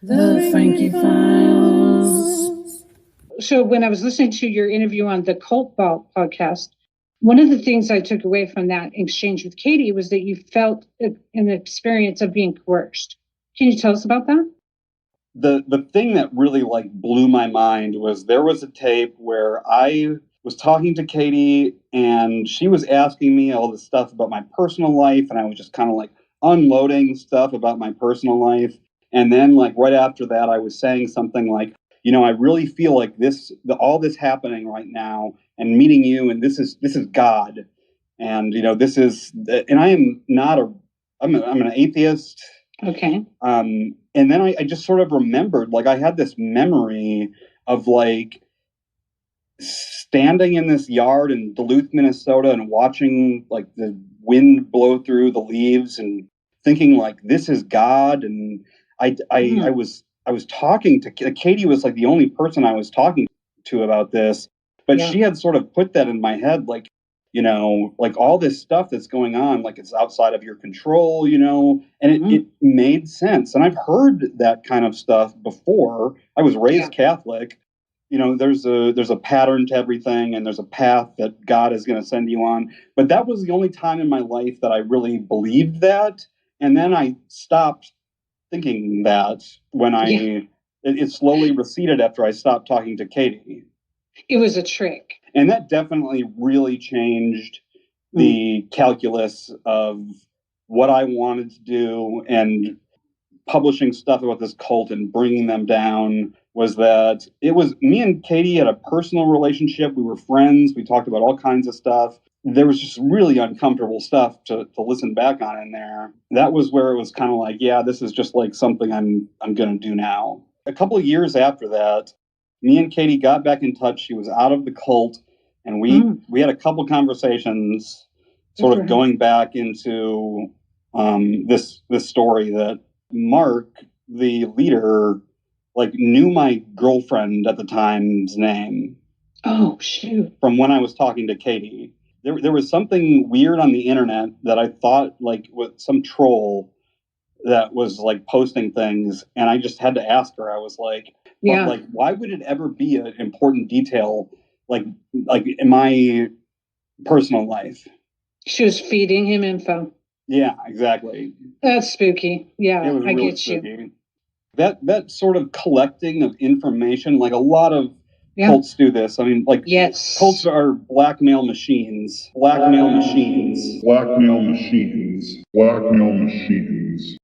The Frankie Files. So when I was listening to your interview on the Cult Ball podcast, one of the things I took away from that exchange with Katie was that you felt an experience of being coerced. Can you tell us about that? The thing that really blew my mind was there was a tape where I was talking to Katie and she was asking me all this stuff about my personal life, and I was just kind of unloading stuff about my personal life. And then right after that, I was saying something like, I really feel like all this happening right now and meeting you, and this is God. And, this is, and I am not I'm an atheist. Okay. And then I just sort of remembered, I had this memory of standing in this yard in Duluth, Minnesota, and watching the wind blow through the leaves and thinking this is God. And I was talking to Katie was the only person I was talking to about this, but she had sort of put that in my head, all this stuff that's going on, it's outside of your control, and it made sense. And I've heard that kind of stuff before. I was raised Catholic. There's a pattern to everything, and there's a path that God is going to send you on. But that was the only time in my life that I really believed that. And then I stopped thinking that when it slowly receded after I stopped talking to Katie. It was a trick. And that definitely really changed the calculus of what I wanted to do, and publishing stuff about this cult and bringing them down. Was that it was me and Katie had a personal relationship. We were friends. We talked about all kinds of stuff. There was just really uncomfortable stuff to listen back on in there. That was where it was kind of this is just something I'm going to do now. A couple of years after that, me and Katie got back in touch. She was out of the cult, and we had a couple conversations sort of going back into this story that Mark, the leader, knew my girlfriend at the time's name. Oh, shoot. From when I was talking to Katie. There was something weird on the internet that I thought with some troll that was posting things, and I just had to ask her. I was why would it ever be an important detail in my personal life? She was feeding him info. Yeah, exactly. That's spooky. Yeah, it was I really get spooky. you. That sort of collecting of information, a lot of cults do this. I mean, yes, cults are blackmail machines. Blackmail machines. Blackmail machines. Blackmail machines.